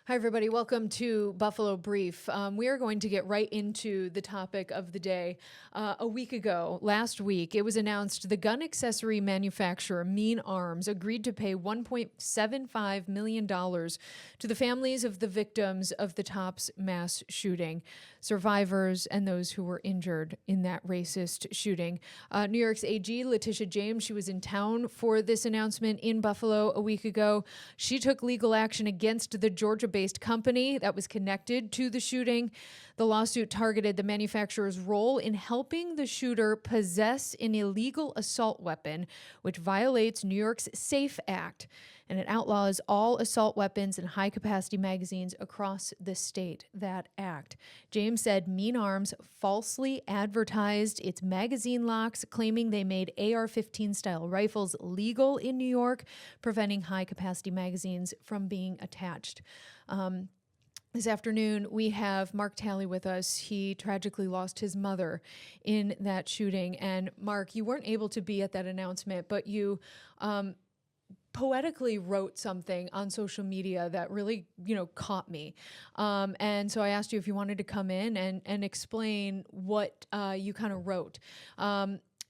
Hi, everybody. Welcome to Buffalo Brief. We are going to get right into the topic of the day. A week ago, last week, it was announced the gun accessory manufacturer Mean Arms agreed to pay $1.75 million to the families of the victims of the Tops mass shooting, survivors, and those who were injured in that racist shooting. New York's AG, Letitia James, she was in town for this announcement in Buffalo a week ago. She took legal action against the Georgia-based company that was connected to the shooting. The lawsuit targeted the manufacturer's role in helping the shooter possess an illegal assault weapon, which violates New York's SAFE Act, and it outlaws all assault weapons and high-capacity magazines across the state. That act. James said Mean Arms falsely advertised its magazine locks, claiming they made AR-15 style rifles legal in New York, preventing high-capacity magazines from being attached. This afternoon, we have Mark Talley with us. He tragically lost his mother in that shooting. And Mark, you weren't able to be at that announcement, but you poetically wrote something on social media that really, caught me. And so I asked you if you wanted to come in and explain what you kind of wrote.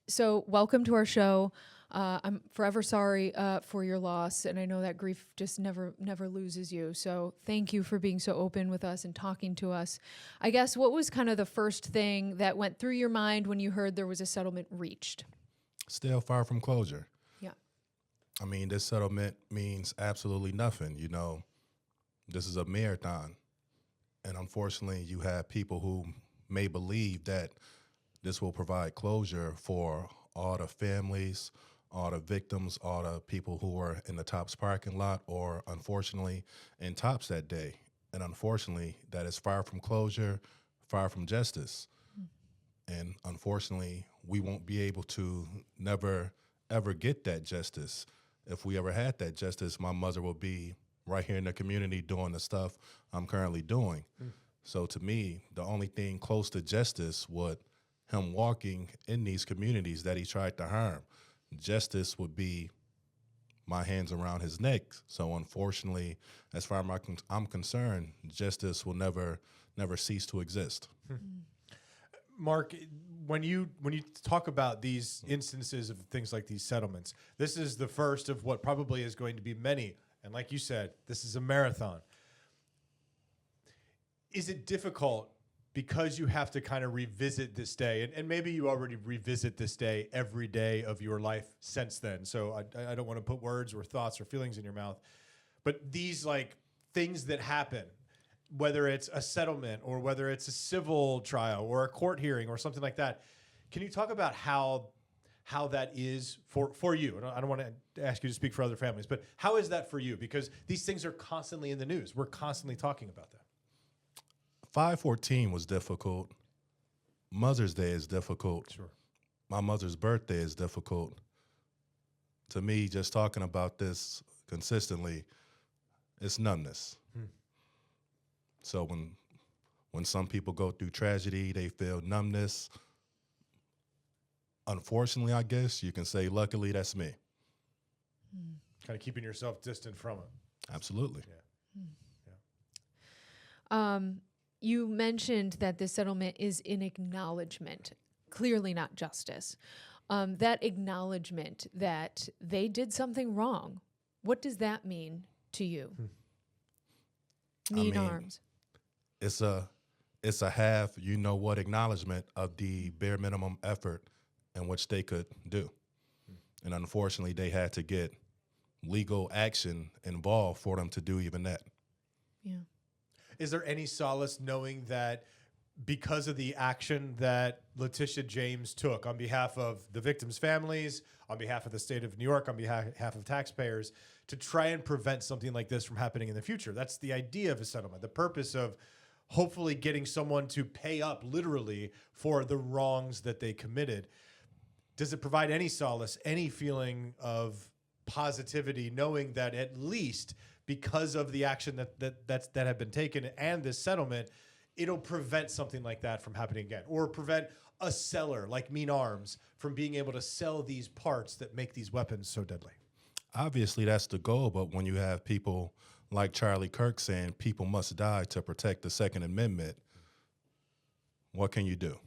So welcome to our show. I'm forever sorry for your loss, and I know that grief just never loses you. So thank you for being so open with us and talking to us. I guess what was kind of the first thing that went through your mind when you heard there was a settlement reached? Still far from closure. Yeah. I mean, this settlement means absolutely nothing. This is a marathon, and unfortunately, you have people who may believe that this will provide closure for all the families, all the victims, all the people who were in the Tops parking lot or, unfortunately, in Tops that day. And unfortunately, that is far from closure, far from justice. And unfortunately, we won't be able to never, ever get that justice. If we ever had that justice, my mother will be right here in the community doing the stuff I'm currently doing. So to me, the only thing close to justice was him walking in these communities that he tried to harm. Justice would be my hands around his neck. So unfortunately, as far as I'm concerned, justice will never cease to exist. Mark, when you talk about these instances of things like these settlements, this is the first of what probably is going to be many. And like you said, this is a marathon. Is it difficult because you have to kind of revisit this day, and maybe you already revisit this day every day of your life since then, so I don't want to put words or thoughts or feelings in your mouth, but these like things that happen, whether it's a settlement or whether it's a civil trial or a court hearing or something like that, can you talk about how that is for you? I don't want to ask you to speak for other families, but how is that for you? Because these things are constantly in the news. We're constantly talking about that. 5/14 was difficult. Mother's Day is difficult. Sure. My mother's birthday is difficult. To me, just talking about this consistently, it's numbness. So when some people go through tragedy, they feel numbness. Unfortunately, I guess you can say, luckily, that's me. Kind of keeping yourself distant from it. Absolutely. Yeah. You mentioned that this settlement is an acknowledgement, clearly not justice. That acknowledgement that they did something wrong, what does that mean to you? Mean Arms. It's a half, acknowledgement of the bare minimum effort in which they could do. And unfortunately, they had to get legal action involved for them to do even that. Yeah. Is there any solace knowing that because of the action that Letitia James took on behalf of the victims' families, on behalf of the state of New York, on behalf of taxpayers, to try and prevent something like this from happening in the future? That's the idea of a settlement, the purpose of hopefully getting someone to pay up literally for the wrongs that they committed. Does it provide any solace, any feeling of positivity, knowing that at least because of the action that have been taken and this settlement, it'll prevent something like that from happening again, or prevent a seller like Mean Arms from being able to sell these parts that make these weapons so deadly? Obviously, that's the goal, but when you have people like Charlie Kirk saying people must die to protect the Second Amendment, what can you do?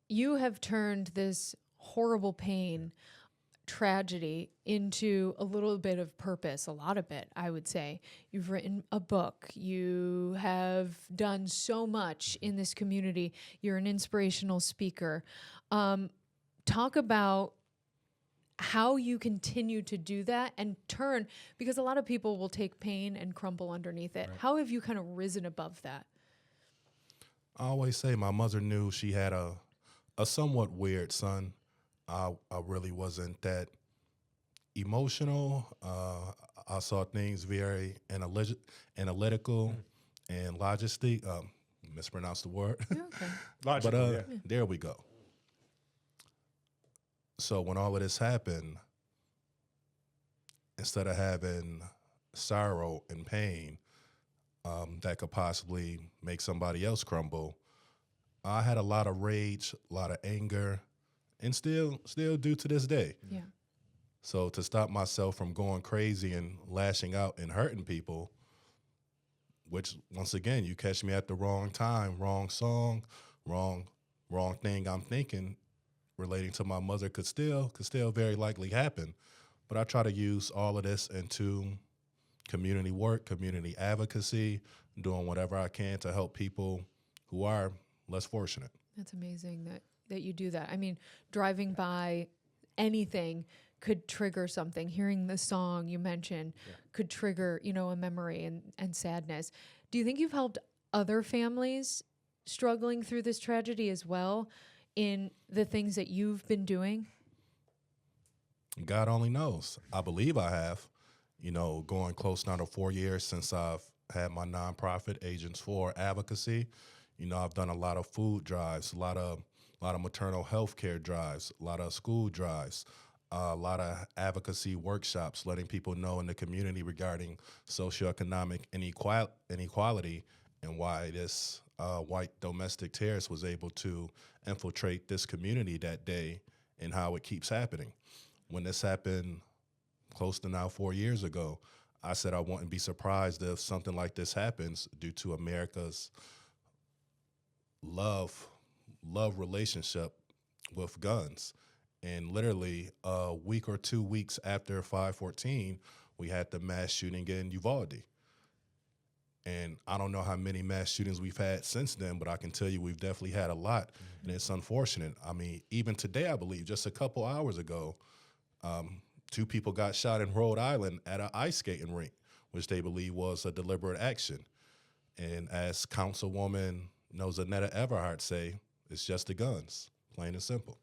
You have turned this horrible pain, tragedy into a little bit of purpose, a lot of it, I would say. You've written a book. You have done so much in this community. You're an inspirational speaker. Talk about how you continue to do that and turn, because a lot of people will take pain and crumble underneath it. Right. How have you kind of risen above that? I always say my mother knew she had a somewhat weird son. I really wasn't that emotional. I saw things very analytical and logistic. Mispronounced the word. Okay. Logical, but there we go. So when all of this happened, instead of having sorrow and pain that could possibly make somebody else crumble, I had a lot of rage, a lot of anger, and still do to this day. Yeah. So to stop myself from going crazy and lashing out and hurting people, which once again, you catch me at the wrong time, wrong song, wrong thing I'm thinking relating to my mother could still very likely happen. But I try to use all of this into community work, community advocacy, doing whatever I can to help people who are less fortunate. That's amazing that you do that. I mean, driving by anything could trigger something. Hearing the song you mentioned could trigger, a memory and sadness. Do you think you've helped other families struggling through this tragedy as well in the things that you've been doing? God only knows. I believe I have. Going close now to 4 years since I've had my nonprofit Agents for Advocacy. I've done a lot of food drives, a lot of maternal health care drives, a lot of school drives, a lot of advocacy workshops, letting people know in the community regarding socioeconomic inequality and why this white domestic terrorist was able to infiltrate this community that day and how it keeps happening. When this happened close to now 4 years ago, I said I wouldn't be surprised if something like this happens due to America's love relationship with guns. And literally a week or 2 weeks after 5/14, we had the mass shooting in Uvalde. And I don't know how many mass shootings we've had since then, but I can tell you we've definitely had a lot. And it's unfortunate. I mean, even today, I believe, just a couple hours ago, 2 people got shot in Rhode Island at an ice skating rink, which they believe was a deliberate action. And as Councilwoman Zanetta Everhart say, it's just the guns, plain and simple.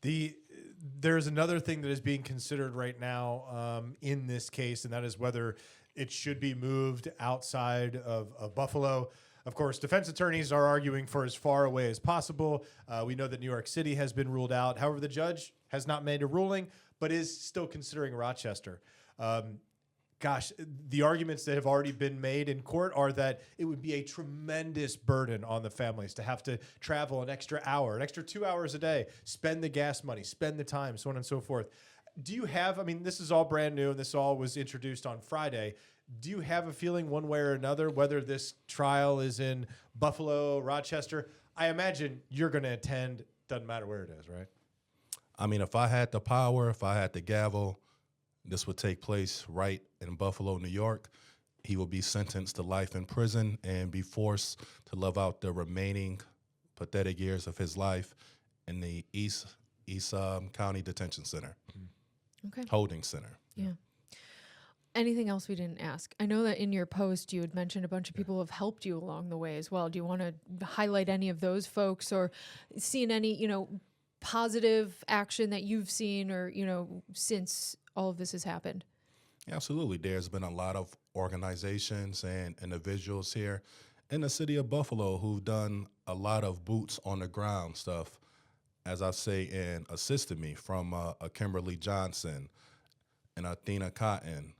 There's another thing that is being considered right now in this case, and that is whether it should be moved outside of Buffalo. Of course, defense attorneys are arguing for as far away as possible. We know that New York City has been ruled out. However, the judge has not made a ruling, but is still considering Rochester. The arguments that have already been made in court are that it would be a tremendous burden on the families to have to travel an extra hour, an extra 2 hours a day, spend the gas money, spend the time, so on and so forth. Do you have, this is all brand new and this all was introduced on Friday. Do you have a feeling one way or another whether this trial is in Buffalo, Rochester? I imagine you're going to attend, doesn't matter where it is, right? If I had the power, if I had the gavel, this would take place right in Buffalo, New York. He will be sentenced to life in prison and be forced to live out the remaining pathetic years of his life in the East County Detention Center. Okay. Holding center. Yeah. Anything else we didn't ask? I know that in your post you had mentioned a bunch of people have helped you along the way as well. Do you want to highlight any of those folks or seen any, positive action that you've seen or, since all of this has happened? Absolutely. There's been a lot of organizations and individuals here in the city of Buffalo who've done a lot of boots on the ground stuff, as I say, and assisted me, from a Kimberly Johnson and Athena Cotton,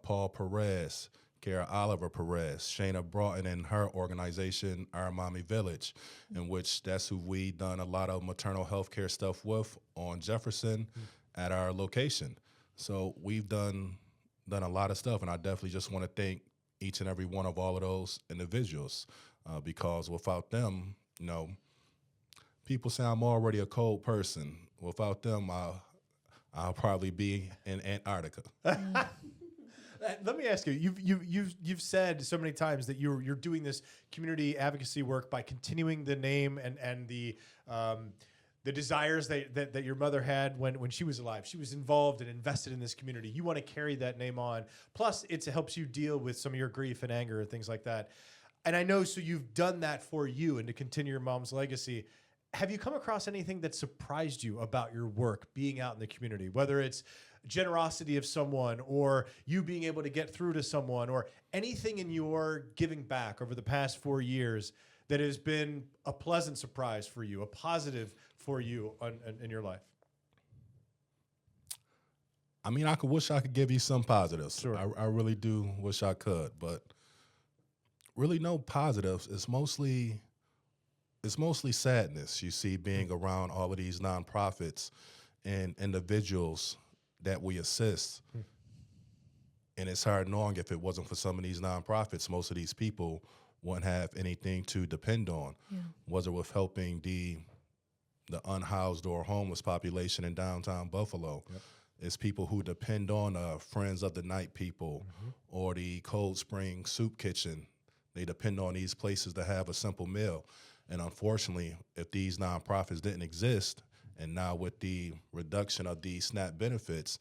Paul Perez, Kara Oliver Perez, Shayna Broughton and her organization, Our Mommy Village, in which that's who we done a lot of maternal health care stuff with on Jefferson, at our location. So we've done a lot of stuff, and I definitely just want to thank each and every one of all of those individuals, because without them, people say I'm already a cold person. Without them, I'll probably be in Antarctica. Let me ask you: you've said so many times that you're doing this community advocacy work by continuing the name and the desires that your mother had when she was alive. She was involved and invested in this community. You want to carry that name on. Plus, it helps you deal with some of your grief and anger and things like that. And I know, so you've done that for you and to continue your mom's legacy. Have you come across anything that surprised you about your work being out in the community, whether it's generosity of someone or you being able to get through to someone or anything in your giving back over the past 4 years that has been a pleasant surprise for you, a positive for you in your life? I mean, I wish I could give you some positives. Sure. I really do wish I could, but really no positives. It's mostly sadness, you see, being around all of these nonprofits and individuals that we assist. And it's hard knowing if it wasn't for some of these nonprofits, most of these people wouldn't have anything to depend on. Yeah. Was it with helping the unhoused or homeless population in downtown Buffalo? Yep. It's people who depend on Friends of the Night people or the Cold Spring Soup Kitchen. They depend on these places to have a simple meal. And unfortunately, if these nonprofits didn't exist, and now with the reduction of the SNAP benefits,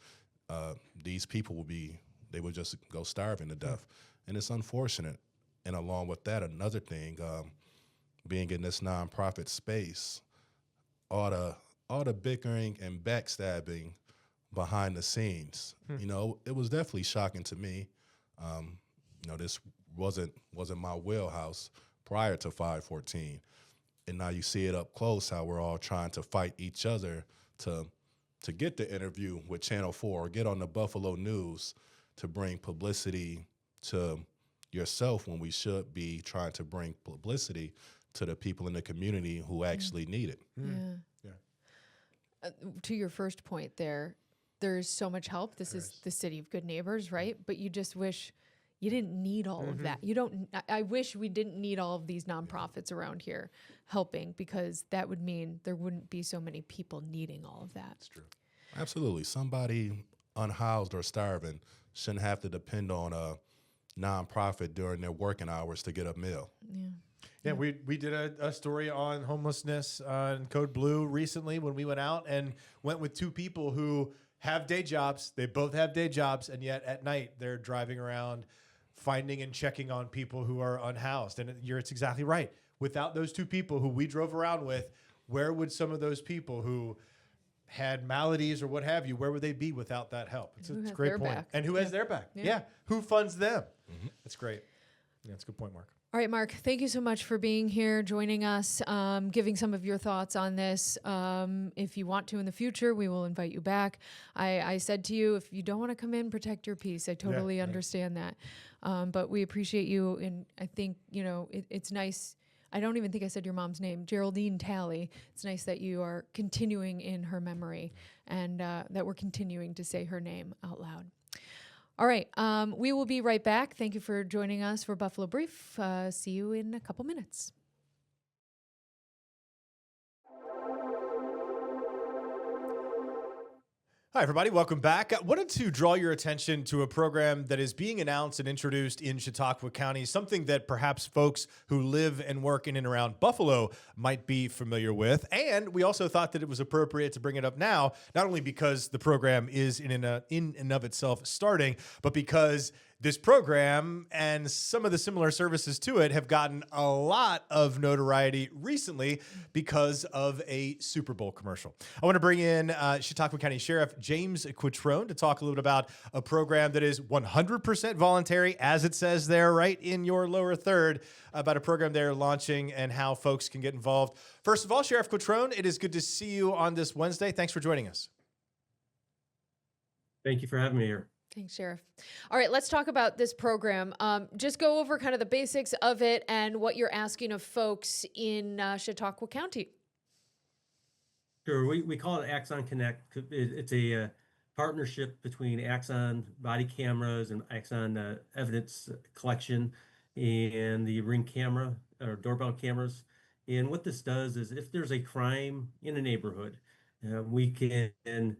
these people would just go starving to death. And it's unfortunate. And along with that, another thing, being in this nonprofit space, all the bickering and backstabbing behind the scenes, it was definitely shocking to me. This wasn't my wheelhouse prior to 514. And now you see it up close, how we're all trying to fight each other to get the interview with Channel 4 or get on the Buffalo News to bring publicity to yourself when we should be trying to bring publicity to the people in the community who actually need it. Yeah. To your first point there's so much help. This is the city of good neighbors, right? But you just wish you didn't need all of that. I wish we didn't need all of these nonprofits around here helping, because that would mean there wouldn't be so many people needing all of that. That's true. Absolutely. Somebody unhoused or starving shouldn't have to depend on a nonprofit during their working hours to get a meal. Yeah. Yeah, we did a story on homelessness on Code Blue recently when we went out and went with two people who have day jobs. They both have day jobs, and yet at night they're driving around finding and checking on people who are unhoused. And it's exactly right. Without those two people who we drove around with, where would some of those people who had maladies or what have you, where would they be without that help? It's a great point. Back. And who has their back? Yeah. Who funds them? That's great. Yeah, that's a good point, Mark. All right, Mark, thank you so much for being here, joining us, giving some of your thoughts on this. If you want to in the future, we will invite you back. I said to you, if you don't want to come in, protect your peace. I totally understand that. But we appreciate you. And I think, it's nice. I don't even think I said your mom's name, Geraldine Talley. It's nice that you are continuing in her memory and that we're continuing to say her name out loud. All right, we will be right back. Thank you for joining us for Buffalo Brief. See you in a couple minutes. Hi, everybody. Welcome back. I wanted to draw your attention to a program that is being announced and introduced in Chautauqua County, something that perhaps folks who live and work in and around Buffalo might be familiar with. And we also thought that it was appropriate to bring it up now, not only because the program is in and of itself starting, but because this program and some of the similar services to it have gotten a lot of notoriety recently because of a Super Bowl commercial. I want to bring in Chautauqua County Sheriff James Quattrone to talk a little bit about a program that is 100% voluntary, as it says there right in your lower third, about a program they're launching and how folks can get involved. First of all, Sheriff Quattrone, it is good to see you on this Wednesday. Thanks for joining us. Thank you for having me here. Thanks, Sheriff. All right, let's talk about this program. Just go over kind of the basics of it and what you're asking of folks in Chautauqua County. Sure, we call it Axon Connect. It's a partnership between Axon body cameras and Axon evidence collection and the Ring camera or doorbell cameras. And what this does is if there's a crime in a neighborhood, we can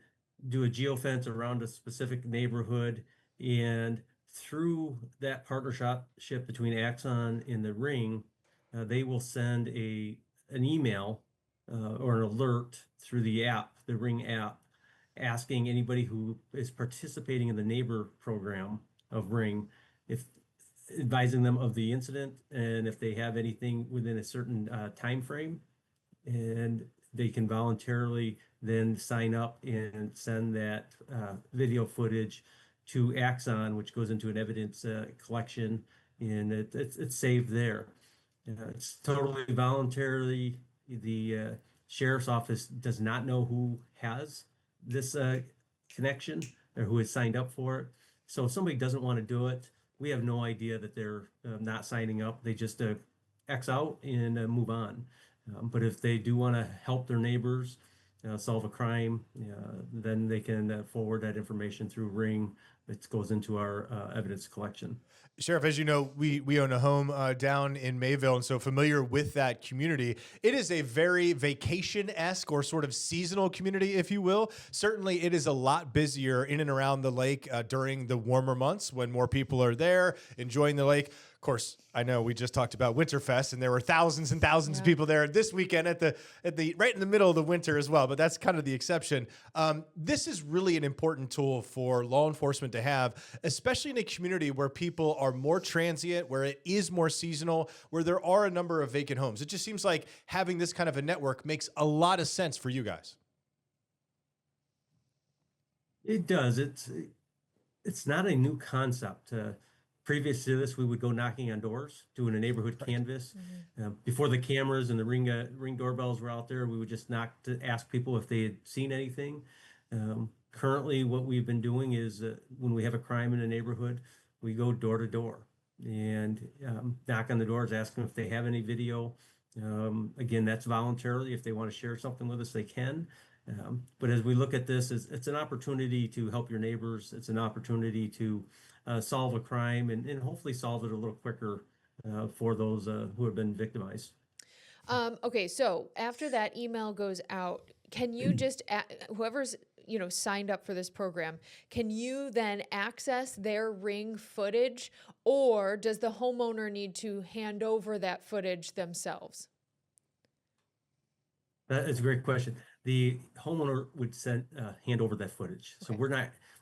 do a geofence around a specific neighborhood. And through that partnership between Axon and the Ring, they will send an email or an alert through the app, the Ring app, asking anybody who is participating in the neighbor program of Ring, if advising them of the incident and if they have anything within a certain time frame, and they can voluntarily then sign up and send that video footage to Axon, which goes into an evidence collection, and it's saved there. It's totally voluntarily. The sheriff's office does not know who has this connection or who has signed up for it. So if somebody doesn't want to do it, we have no idea that they're not signing up. They just X out and move on. But if they do want to help their neighbors solve a crime, then they can forward that information through Ring. It goes into our evidence collection. Sheriff, as you know, we own a home down in Mayville, and so familiar with that community. It is a very vacation-esque or sort of seasonal community, if you will. Certainly, it is a lot busier in and around the lake during the warmer months when more people are there enjoying the lake. Of course, I know we just talked about Winterfest, and there were thousands and thousands of people there this weekend at the right in the middle of the winter as well. But that's kind of the exception. This is really an important tool for law enforcement to have, especially in a community where people are more transient, where it is more seasonal, where there are a number of vacant homes. It just seems like having this kind of a network makes a lot of sense for you guys. It does. It's not a new concept. Previous to this, we would go knocking on doors, doing a neighborhood canvas. Before the cameras and the ring doorbells were out there, we would just knock to ask people if they had seen anything. Currently, what we've been doing is when we have a crime in a neighborhood, we go door to door and knock on the doors, ask them if they have any video. Again, that's voluntarily. If they want to share something with us, they can. But as we look at this, it's an opportunity to help your neighbors. It's an opportunity to solve a crime and hopefully solve it a little quicker for those who have been victimized. Okay, so after that email goes out, can you just whoever's signed up for this program, can you then access their Ring footage, or does the homeowner need to hand over that footage themselves? That is a great question. The homeowner would hand over that footage. So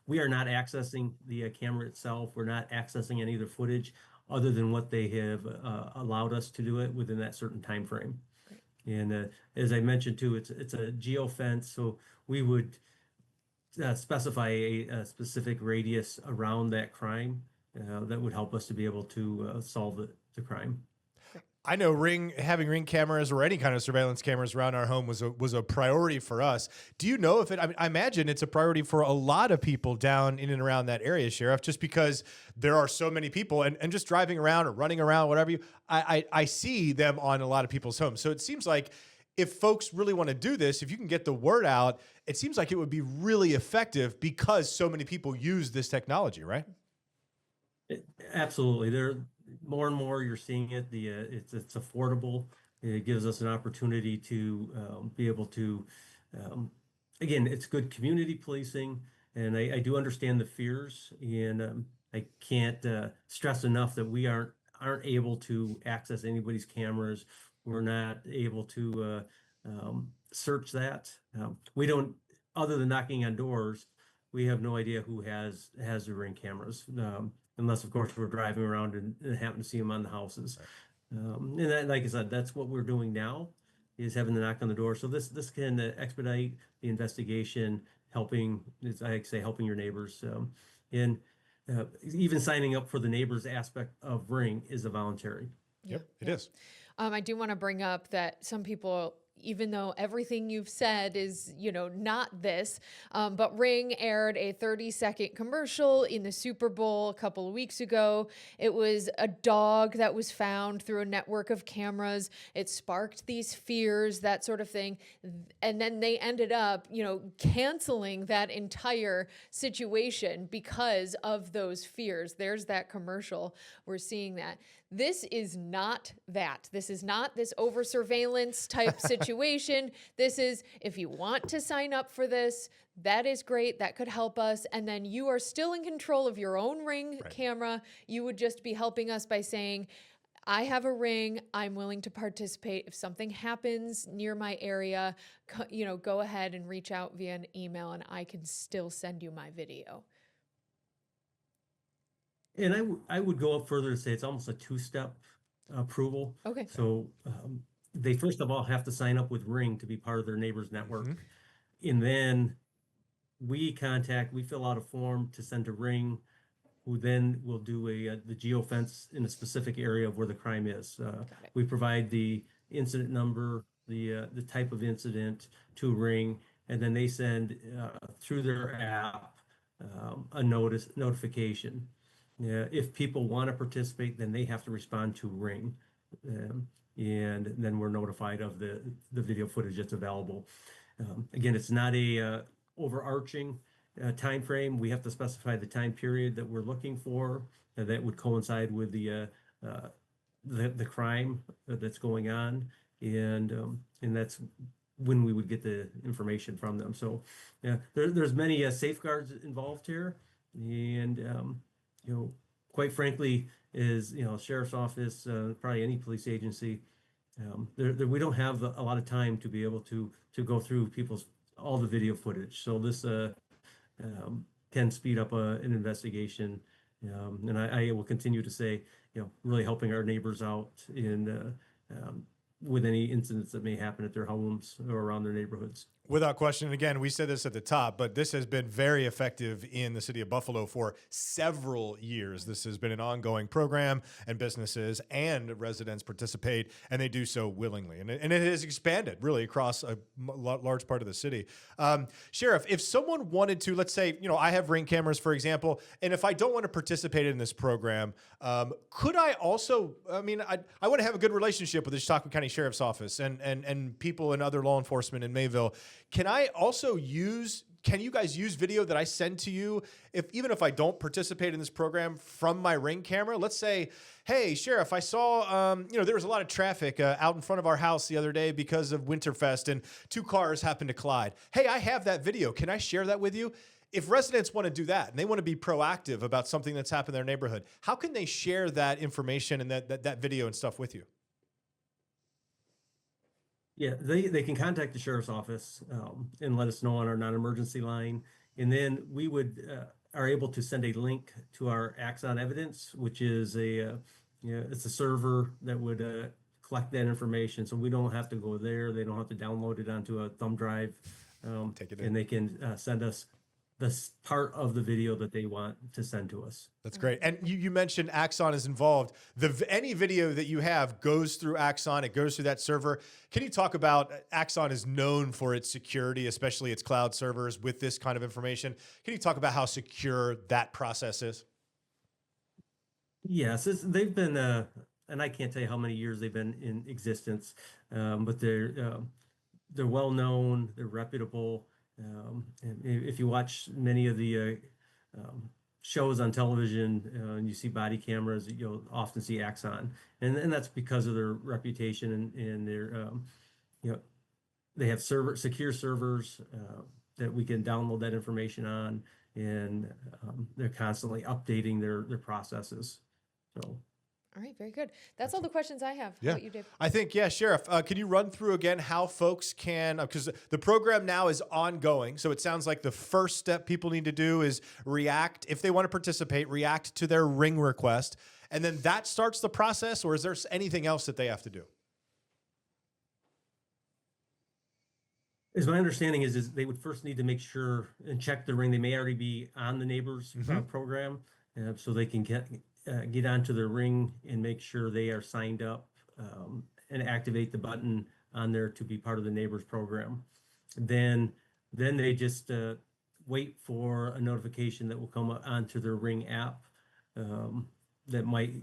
we are not accessing the camera itself. We're not accessing any of the footage other than what they have allowed us to do it within that certain time frame. And as I mentioned too, it's a geofence, so we would specify a specific radius around that crime that would help us to be able to solve the crime. I know having Ring cameras or any kind of surveillance cameras around our home was a priority for us. Do you know if I imagine it's a priority for a lot of people down in and around that area, Sheriff, just because there are so many people and just driving around or running around, whatever I see them on a lot of people's homes. So it seems like if folks really want to do this, if you can get the word out, it seems like it would be really effective because so many people use this technology, right? Absolutely. More and more you're seeing it. It's affordable. It gives us an opportunity to be able to, again, it's good community policing, and I do understand the fears, and I can't stress enough that we aren't able to access anybody's cameras. We're not able to search that. We don't, other than knocking on doors, we have no idea who has the Ring cameras. Unless, of course, we're driving around and happen to see them on the houses. And that, like I said, that's what we're doing now, is having the knock on the door. So this can expedite the investigation, helping, as I say, helping your neighbors. And even signing up for the neighbors aspect of Ring is a voluntary. Yep, it is. I do want to bring up that some people even though everything you've said is, not this, but Ring aired a 30-second commercial in the Super Bowl a couple of weeks ago. It was a dog that was found through a network of cameras. It sparked these fears, that sort of thing. And then they ended up, canceling that entire situation because of those fears. There's that commercial. We're seeing that. This is not that. This is not this over surveillance type situation. This is, if you want to sign up for this, that is great. That could help us. And then you are still in control of your own Ring camera. You would just be helping us by saying, I have a Ring. I'm willing to participate. If something happens near my area, go ahead and reach out via an email and I can still send you my video. And I would go up further to say it's almost a two-step approval. Okay. So they first of all have to sign up with Ring to be part of their neighbors network. And then we fill out a form to send to Ring, who then will do the geofence in a specific area of where the crime is. We provide the incident number, the type of incident to Ring, and then they send through their app a notification. If people want to participate, then they have to respond to Ring, and then we're notified of the video footage that's available. Again, it's not a overarching time frame. We have to specify the time period that we're looking for, and that would coincide with the crime that's going on, and that's when we would get the information from them. So, there's many safeguards involved here, and quite frankly, is sheriff's office, probably any police agency, we don't have a lot of time to be able to go through all the video footage. So this can speed up an investigation, and I will continue to say, really helping our neighbors out in with any incidents that may happen at their homes or around their neighborhoods. Without question. And again, we said this at the top, but this has been very effective in the city of Buffalo for several years. This has been an ongoing program, and businesses and residents participate, and they do so willingly. And it has expanded really across a large part of the city. Sheriff, if someone wanted to, let's say, I have Ring cameras, for example, and if I don't want to participate in this program, could I also, I want to have a good relationship with the Chautauqua County Sheriff's Office and people and other law enforcement in Mayville. Can you guys use video that I send to you even if I don't participate in this program from my Ring camera? Let's say, hey, Sheriff, I saw, there was a lot of traffic out in front of our house the other day because of Winterfest, and 2 cars happened to collide. Hey, I have that video. Can I share that with you? If residents want to do that and they want to be proactive about something that's happened in their neighborhood, how can they share that information and that video and stuff with you? Yeah, they can contact the sheriff's office and let us know on our non-emergency line, and then we are able to send a link to our Axon Evidence, which is it's a server that would collect that information, so we don't have to go there. They don't have to download it onto a thumb drive, Take it in. and they can send us the part of the video that they want to send to us. That's great. And you mentioned Axon is involved. Any video that you have goes through Axon. It goes through that server. Can you talk about, Axon is known for its security, especially its cloud servers with this kind of information. Can you talk about how secure that process is? Yes, they've been, and I can't tell you how many years they've been in existence, but they're well known, they're reputable. And if you watch many of the shows on television and you see body cameras, you'll often see Axon, and that's because of their reputation and their they have secure servers that we can download that information on, and they're constantly updating their processes. So. All right, very good. That's all the questions I have. How Yeah. about you, Dave? I think, Sheriff, can you run through again how folks can, because the program now is ongoing. So it sounds like the first step people need to do is react, if they want to participate, react to their Ring request. And then that starts the process, or is there anything else that they have to do? As my understanding is they would first need to make sure and check the Ring. They may already be on the neighbors program, so they can get onto the Ring and make sure they are signed up and activate the button on there to be part of the neighbors program. Then they just wait for a notification that will come onto their Ring app that might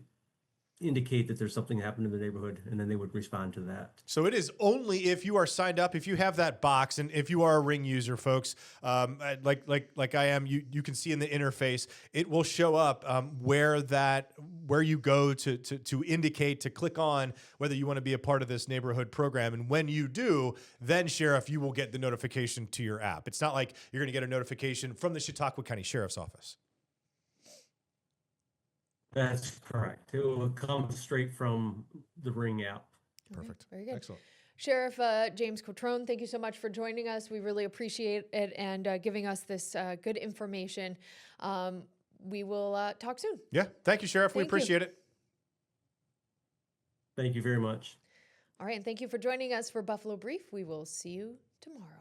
indicate that there's something happened in the neighborhood, and then they would respond to that. So it is only if you are signed up, if you have that box, and if you are a Ring user, folks, like I am, you can see in the interface, it will show up where you go to indicate, to click on whether you want to be a part of this neighborhood program. And when you do, then Sheriff, you will get the notification to your app. It's not like you're going to get a notification from the Chautauqua County Sheriff's Office. That's correct. It will come straight from the Ring app. Perfect. Very good. Excellent. Sheriff James Cotrone, thank you so much for joining us. We really appreciate it and giving us this good information. We will talk soon. Yeah. Thank you, Sheriff. We Thank you. appreciate it. Thank you very much. All right, and thank you for joining us for Buffalo Brief. We will see you tomorrow.